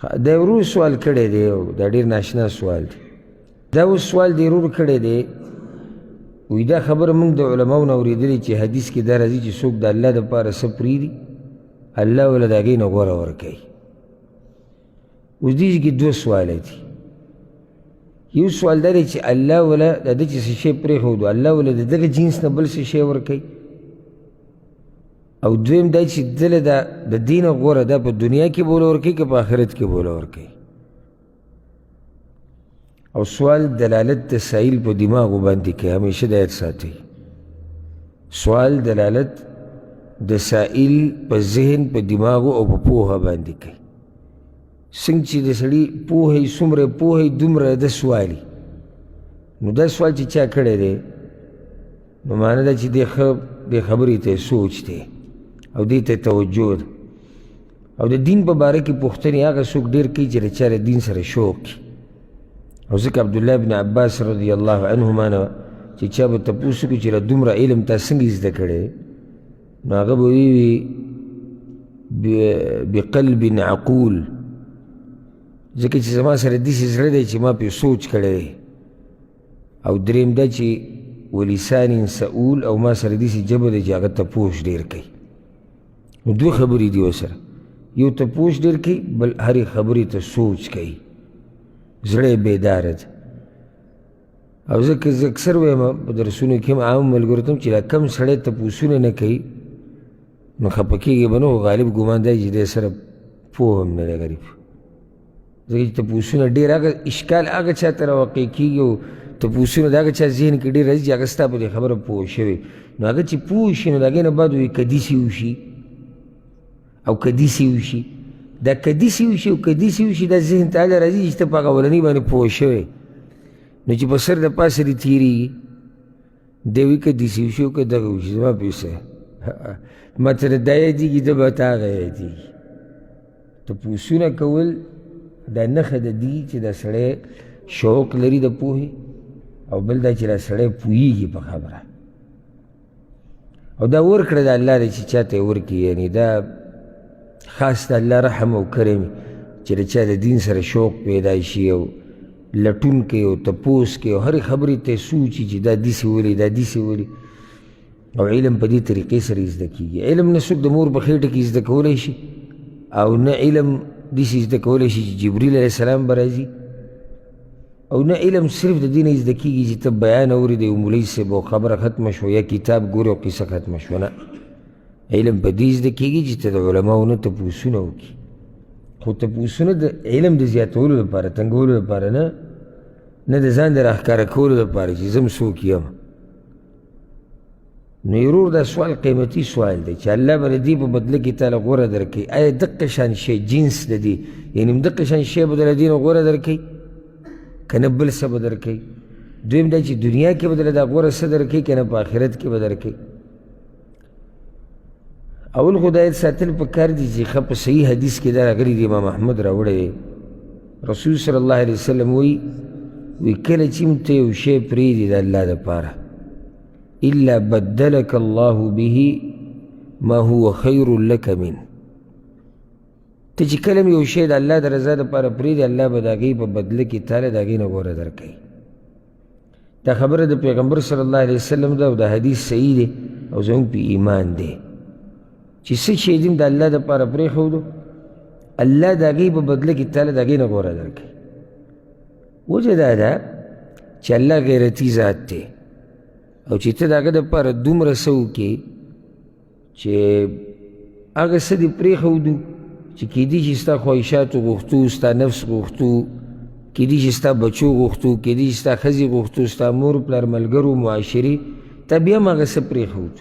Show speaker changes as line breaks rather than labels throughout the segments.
دا ورور سوال کړی دی او دا ډېر ناشنا سوال دی. دا اوس سوال دی ورور کړی دی، وایي دا خبره موږ د علماو نه اورېدلې چې حدیث کې دا راځي چې څوک د الله دپاره څه پرېږدي الله وله د هغې نه غوره ورکوي. اوس دې کې دوه سواله دي. یو سوال دا دی چې الله وله د ده چې څه شی پرېښودو الله وله د دغه جنس نه بل څه شی ورکوي، او دویم دا چې دله دا د دې نه غوره دا په دنیا کې به وله ورکوي که په آخرت کې به وله ورکوي. او سوال دلالت د سائل په دماغو باندې کوي، همیشه دا یاد ساتئ. سوال دلالت د سائل په ذهن په دماغو او په پوهه باندې کوي. څنګه چې د سړي پوهه یې څومره پوهه یې دومره ده سوالي. نو دا سوال چې چا کړی دی نو معنی ده چې دې خبرې ته سوچ دی او دې ته توجه ده. او د دین په باره کې پوښتنې هغه څوک ډېر کوي چې د چا د دین سره شوق کي. او ځکه عبدالله بن عباس رضی الله عنهما نه چې چا به تپوس وکړي چې له دومره علم تا څنګه زده کړی، نو هغه به ویوي بقلب عقول، ځکه چې زما سره داسې زړه دی چې ما پرې سوچ کړی دی. او دریم دا چې ولسان سؤول، او ما سره داسې ژبه دی چې هغه تپوس ډېر کوي. نو دوه خبرې دي ورسره، یو تپوس ډېر کوي، بل هرې خبرې ته سوچ کوي، زړه یې بیداره ده. او زه اکثر وایم په درسونو کې هم عام ملګرو ته هم چې کم سړی تپوسونه نه کوي نو خفه کېږي به نه، خو غالب ګمان دی چې دی سره پوه هم نه دی غریب. ځکه چې تپوسونه ډېر هغه اشکال هغه چا ته راواقع کېږي او تپوسونه د هغه چا ذهن کې ډېر راځي چې هغه ستا په دې خبره پوه شوی. نو هغه چې پوه شي نو د هغې نه بعد وایي که داسې وشي او که داسې وشي. دا که داسې وشي او که داسې وشي دا ذهن ته هله راځي چې ته په هغه اولنۍ باندې پوه شوی. نو چې په سر د پاسه دې تېرېږي دی وایي که داسې وشي او که دغه وشي زما پیسه ما ته نه دا یادېږي ده به ته هغه یادېږي. تپوسونه کول دا نښه د دي چې دا سړی شوق لري د پوهې، او بل دا چې دا سړی پوهېږي په خبره. او دا ورکړه د الله دی چې چا ته یې ورکړي، یعنې دا خاص د الله رحم او کرم چې د چا د دین سره شوق پیدا شي او لټون کوي او تپوس کوي او هرې خبرې ته سوچي چې دا داسې ولي دا داسې ولي. او علم په دې طریقې سره زده کېږي. علم نه څوک د مور په خېټه کې زده کولی شي، او نه علم داسې زده کولی شي چې جبریل علیه السلام به راځي، او نه علم صرف د دې نه زده کېږي چې ته بیان اورې د یو مولوي صاحب او خبره ختمه شوه یا کتاب ګورې او قصه ختمه شوه. نه، علم په دې زده کېږي چې ته د علماو نه تپوسونه وکړي. خو تپوسونه د علم د زیاتولو لپاره، تنګولو لپاره نه د ځان د راښکاره کولو لپاره چې زه م څوک یم. نو ورور دا سوال قیمتي سوال دی چې الله به د دې په بدله کې تاله غوره درکوي. آیا دقه شان شی جنس د دې یعنې دقه شان شی به د دې نه غوره درکوي که نه بل څه به درکوي؟ دویم دا چې دنیا کې به د دا غوره څه درکوي که نه په آخرت کې به درکوي؟ اول خو دا یاد ساتل پکار دي چې ښه په صحیح حدیث کې دا راغلي دی، امام احمد راوړی دی. رسول صلی الله علیه وسلم وایي کله چې م ته یو شی پرېږدي د الله دپاره الا بدلک الله به ما هو خیر لک من. ته چې کله م یو شی د الله د رضا دپاره پرېږدي الله به د هغې په بدله کې تاله د هغې نه غوره درکوي. دا خبره د پیغمبر صلی الله علیه وسلم ده او دا حدیث صحیح دی او زموږ په ایمان دی چې څه شی دې د الله دپاره پرېښودو الله د هغې په بدله کې تاله د هغې نه غوره درکوي. وجه دا ده چې الله غیرتي ذات دی او چې ته د هغه دپاره دومره څه وکړې چې هغه څه دې پرېښودو چې کیدای شي ستا خواهشاتو غوښتو، ستا نفس غوښتو، کیدای شي ستا بچو غوښتو، کیدای شي ستا ښځې غوښتو، ستا مور پلار ملګرو معاشرې، تا بیا هم هغه څه پرېښود.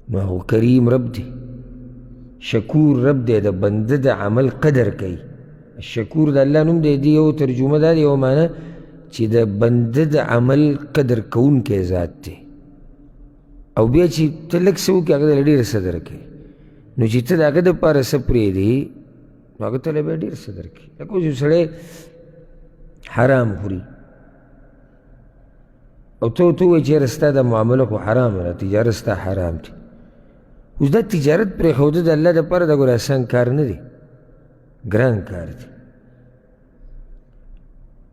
نو هغه کریم رب دی، شکور رب دی، د بنده د عمل قدر کوي. شکور د الله نوم دی. دی یو ترجمه دا دی، یو معنی چې د بنده د عمل قدر کوونکی ذات دی. او بیا چې ته لږ څه وکړې هغه ته ډېره څه درکوي. نو چې ته د هغه دپاره څه پرېږدې نو هغه ته بیا ډېر څه درکوي. لکه اوس یو سړی حرام خوري او ته ورته ووایې چې یاره ستا دا معامله خو حرامه ده، تجارت ستا حرام دی. اوس دا تجارت پرېښوده د الله دپاره دا ګوره اسان کار نه دی. ګران کار دی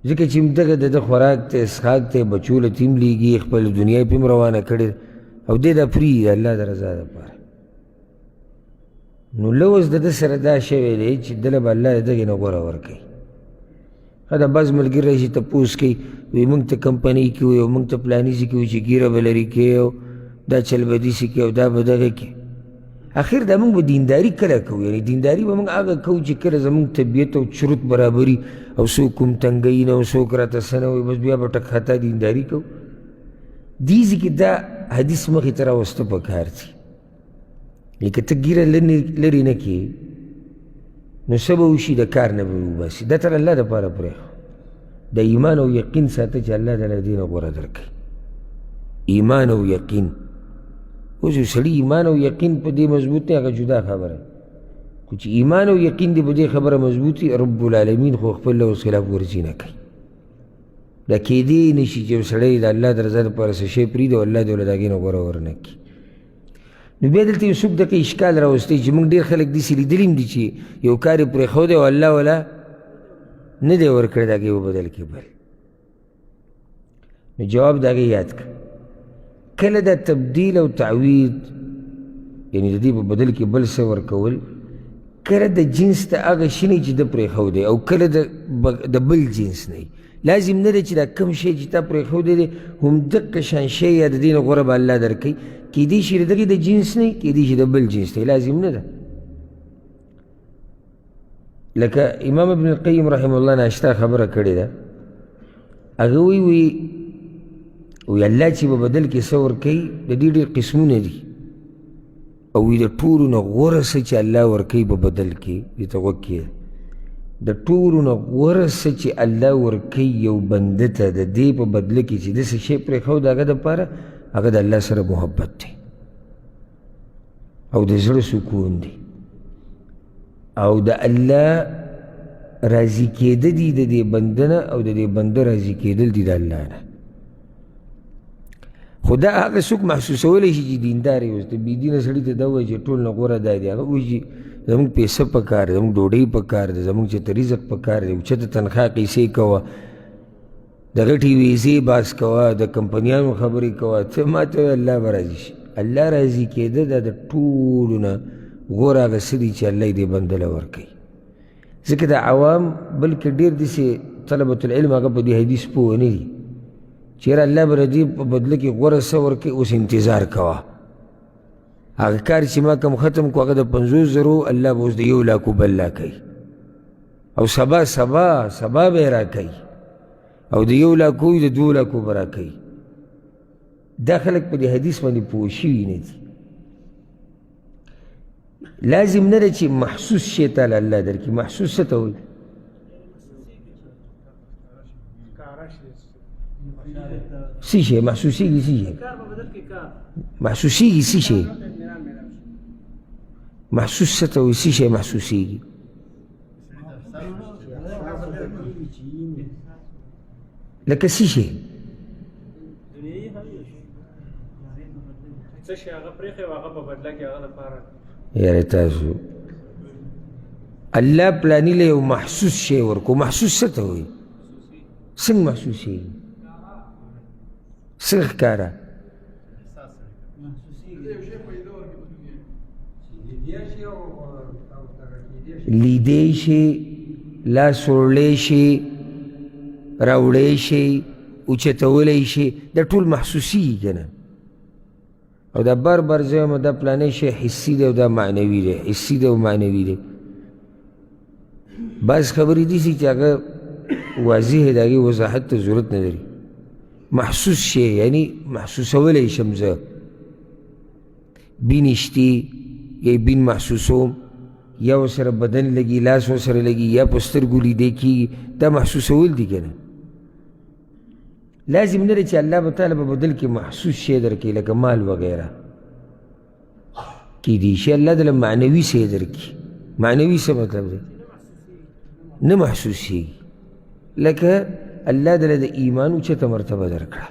ځکه چې دغه د ده خوراک دی اسحاق دی بچو له تیم لیږي خپل دنیا یې پې هم روانه کړې او دی دا پرېږدي د الله د رضا دپاره نو لوز د ده سره دا شوی دی چې دله به الله د دغې نه غوره ورکوي ښه دا بعض ملګري راشي تپوس کوي وایي موږ ته کمپنۍ کې وي او موږ ته پلاني ځای کې وي چې ګیره به لرې کوي او دا چل به داسې کوي او دا به دغه کوي اخر دا موږ به دینداري کله کوو یعنې دینداري به موږ هغه کوو چې کله زموږ طبیعت او چروت برابري او څوک کوم تنګوي نه او څوک راته څه نه وایي بس بیا به ټک خطا دینداري کوو دې ځای کې دا حدیث مخې ته راوسته پکار دي لکه ته ګیره لرې نه کړې نو څه به وشي د کار نه به وباسي دا تر الله دپاره پرېښه د ایمان او یقین ساته چې الله تعالی دې نه غوره درکوي ایمان او یقین اوس یو سړي ایمان او یقین په دې مضبوط دی هغه جدا خبره خو چې ایمان او یقین دې په دې خبره مضبوط وي رب العالمین خو خپل لوز خلاف ورزي نه کوي دا کېدی نه شي چې یو سړی د الله د رضا دپاره څه شی پرېږدي او الله دې له د هغې نه غوره ورنه کړي نو بیا دلته یو څوک دغه اشکال راوستی چې موږ ډېر خلک داسې لیدلي هم دي چې یو کار یې پرېښودی او الله والا نه دی ورکړی د هغې وبدل کړي بل نو جواب د هغې یاد کړه کله دا تبدیل او تعوید یعنې د دې په بدل کې بل څه ورکول کله د جنس ته هغه شي نه چې ده پرېښودی او کله د بل جنس نه لازم نه دی چې دا کم شی چې تا پرېښودی دی همدقه شان شی یا د دې نه غوره به الله درکوي کېدی شي د دغې د جنس نه کېدی شي د بل جنس دی لازم نه ده لکه امام ابن القیم رحمه الله ناشته خبره کړې ده هغه وی الله چې به بدل کې څه ورکوي د دې ډېر قسمونه دي او وی د ټولو نه غوره څه چې الله ورکوي په بدل کې دې ته غوږ کښېږده د ټولو نه غوره څه چې الله ورکوي یو بنده ته د دې په بدله کې چې داسې شی پرېښود د هغه دپاره هغه د الله سره محبت دی او د زړه سکون دی او د الله راضي کېده دي د دې بنده نه او د دې بنده راضي کېدل دي د الله نه خو دا هغه څوک محسوسولی شي چې دیندار یې اوس د بېدینه سړي ته دا وایي چې ټول نه غوره دا دی هغه وایي چې زموږ پیسه پکار دی زموږ ډوډۍ پکار دی زموږ چېرته رزق پکار دی اوچته تنخوا قیسې کوه د غټې ویزې باس کوه د کمپنیانو خبرې کوه ته ما ته الله به راضي شي الله راضي کېده دا د ټولو نه غوره هغه څه دي چې الله یې دې بنده له ورکوي ځکه د عوام بلکې ډېر داسې طلبة العلم هغه په دې حدیث پوه نه دي چېرې الله به د دې په بدله کې غوره څه ورکوي اوس انتظار کوه هغه کار چې ما کوم ختم کو هغه د 50,000 الله به اوس د 100,000 بل لا کوي او سبا به یې راکوي او د 100,000 د 2,00,000 به راکوي دا خلک په دې حدیث باندې پوه شوي نه دي لازم نه ده چې محسوس شی تعالی الله درکړي محسوس څه ته وایي څه شی محسوسېږي څه شی محسوسېږي څه شی محسوس څه ته وایي څه شی محسوسېږي لکه څه شی
څه شی هغه پرېښی و هغه په بدله کې هغه لپاره
یاره تاسو الله پلاني له یو محسوس شی ورکو محسوس څه ته وایي څنګه محسوسېږي څنګه ښکاره لیدی شي لاس وړلی شي راوړی شي اوچتولی شي دا ټول محسوسېږي که نه او دا بار زه وایم دا پلانی شی حسي دی او دا معنوي دی حسي دی او معنوي دی بعض خبرې داسې چې هغه واضح د هغې وضاحت ته ضرورت نه لري محسوس شی یعنی محسوسولی شم زه بین شتي یا بین محسوسوم یا ورسره بدن لګي لاس ورسره لګي یا په سترګو لیدی کېږي دا محسوسول دي که نه لازم نه دی چې الله به تعالی په بدل کې محسوس شی درکړي لکه مال وغیره کېدی شي الله دله معنوي شی درکړي معنوي څه مطلب دی نه محسوسېږي لکه الله دله د ایمان اوچته مرتبه درکړه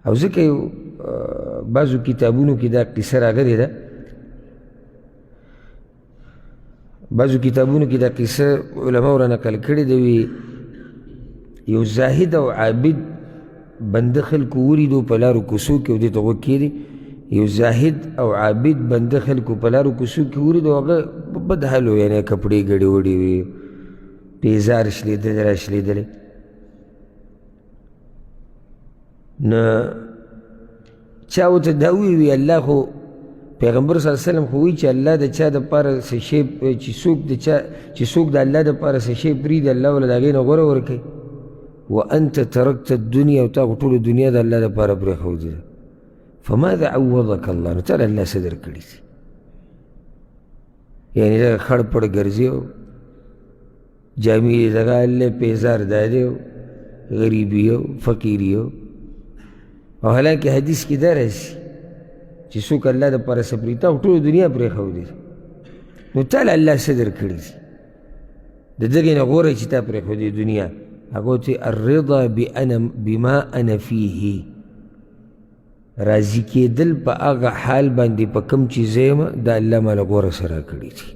او ځکه یو بعضو کتابونو کې دا قصه راغلې ده بعضو کتابونو کې دا قصه علماء را نقل کړې ده، وی یو زاهد او عابد بنده خلکو ولیدو په لارو کوڅو کې، او دې ته غوږ کېدی. یو زاهد او عابد بنده خلکو په لارو کوڅو کې ولیدو، هغه بد حال و، یعنې کپړې ګډې وډې وې، پیزار شلېدلی را شلېدلی. نو چا ورته دا ووی الله خو پیغمبر صلی الله علیه وسلم خو وایي چې الله د چا دپاره څه شی چې څوک د الله دپاره څه شی پرېږدي الله وله د هغې نه غوره ورکوي. وانت ترکت الدنیا، او تا خو ټوله دنیا د الله دپاره پرېښودې ده. فماذا عوضك الله، نو تعالی الله څه درکړي دي؟ یعنې دغه خړ پړ ګرځي او جامې یې دغه هللی پیزار دا دی او غریبي او فقیري او حالانکه حدیث کې دا راځي چې څوک الله دپاره څه پرېږدي، تا خو ټوله دنیا پرېښودې ده، نو تعالی الله څه درکړي دي د دغې نه غوره چې تا پرېښودې دنیا؟ هغه ورته الرضا بما انا فیه، راضي کېدل په هغه حال باندې په کوم چې زه یم د الله ماله غوره څه راکړي دي.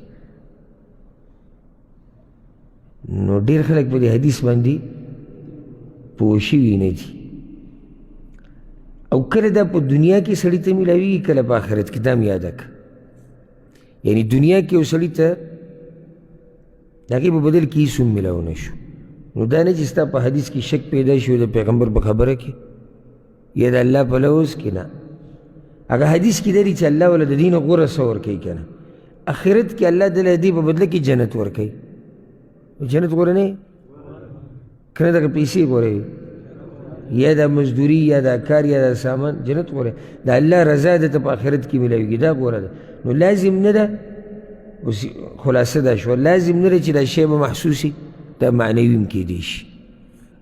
نو ډېر خلک په دې حدیث باندې پوه شوي نه دي، او کله دا په دنیا کې سړي ته میلاویږي، کله په آخرت کې. دا م یاده که، یعنې دنیا کې یو سړي ته د هغې په بدل کې هېڅ هم میلاو نه شو. نو دا نه چې ستا په حدیث کې شک پیدا شي د پیغمبر په خبره کې یا د الله په لوز کې، نه. هغه حدیث کې دا دی چې الله وله د دې نه غوره څه ورکوي که نه، آخرت کې الله دله دې په بدله کې جنت ورکوي. جنت غوره نه که نه دغه پیسې غوره وي، یا دا مزدوري یا دا کار یا دا سامان، جنت غوره. د الله رضا ده ته په آخرت کې میلاویږي، دا غوره ده. نو لازم نه ده، خلاصه دا شوه، لازم نه ده چې دا شی به محسوسي، دا معنوي هم کېدی شي،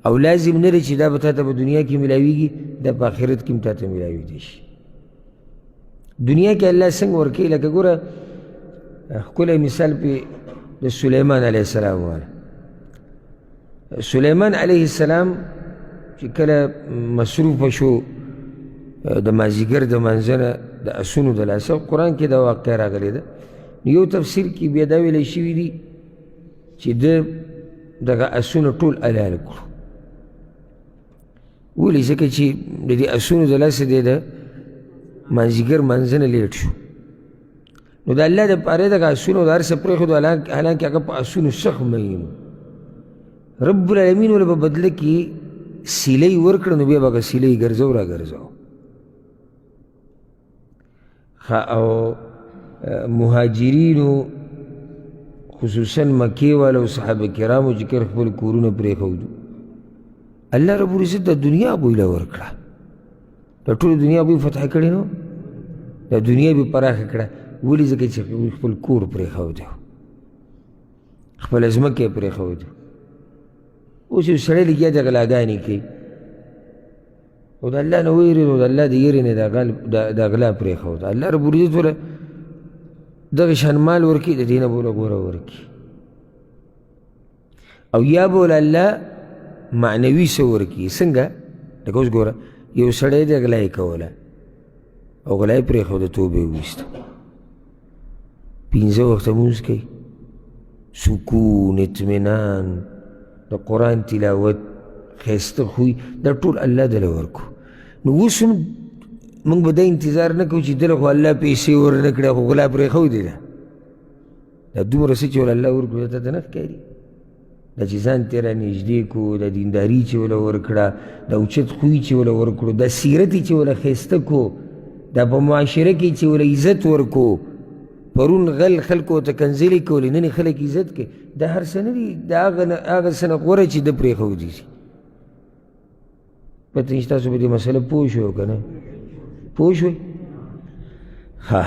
او لازم نه ده چې دا به تا ته په دنیا کې میلاویږي، دا په آخرت کې هم تا ته میلاویدی شي. دنیا کې الله څنګه ورکوي؟ لکه ګوره ښکلی مثال پې د سلیمان علیه السلام والا. سلیمان علیه السلام چې کله مصروفه شو د مازدیګر د منځه نه د اسونو د لاسه، قرآن کې دا واقع راغلی ده. یو تفسیر کې بیا دا ویلی شوي دي چې ده دغه اسونه ټول حلال کړو. ولې؟ ځکه چې د دې اسونو د لاسه دی د مازدیګر منځه نه لیټ شو، نو د الله دپاره دغه اسونه د هر څه پرېښودو، حالانکې هغه په اسونو سخت مین. رب العالمین ولې په بدله کې سیلۍ ورکړه، نو بیا به هغه سیلۍ ګرځو را ګرځو. او مهاجرینو خصوصا مکې والا او صحابه کرامو چې کله خپل کورونه پرېښودو، الله رب العزت د دنیا بوی له ورکړه، د ټوله دنیا بوی فتح کړې، نو د دنیا بوی پراخه کړه. ولې؟ ځکه چې خپل کور پرېښودی، خپله ځمکه یې پرېښودی. اوس یو سړی لګیا دی غلاګانې کوي، او د الله نه ویرېد، او د الله د یېرې نه دا غلا پرېښود. الله رب العزت وله دغه شان مال ورکړي، د دې نه به وله غوره ورکړي، او یا به وله الله معنوي څه ورکړي. څنګه؟ لکه اوس ګوره یو سړی دی غلا یې کوله، او غلا یې پرېښوده، توبه یې وویسته، 5 وخته لمونځ کوي، سکون، اطمینان، د قرآن تلاوت، ښایسته خوی، دا ټول الله دله ورکو. نو اوس هم موږ به دا انتظار نه کوو چې دله خو الله پیسې ورنه کړې، خو غلا پرېښودې ده. دا دومره څه چې وله الله ورکړو تا ته نه ښکاري؟ دا چې ځان ته را نږدې کړو، دا دینداري چې وله ورکړه، دا اوچت خوی چې وله ورکړو، دا سیرت چې وله ښایسته کړو، دا په معاشره کې چې وله عزت ورکړو. پرون غل خلکو ته کنځلې کولې، نن خلک عزت کوي. دا هر څه نه دي، دا هغه څه نه غوره چې ده پرېښودي شي. پته نشته تاسو په دې مسله پوه شوئ که نه؟ پوه شوئ؟ ښه.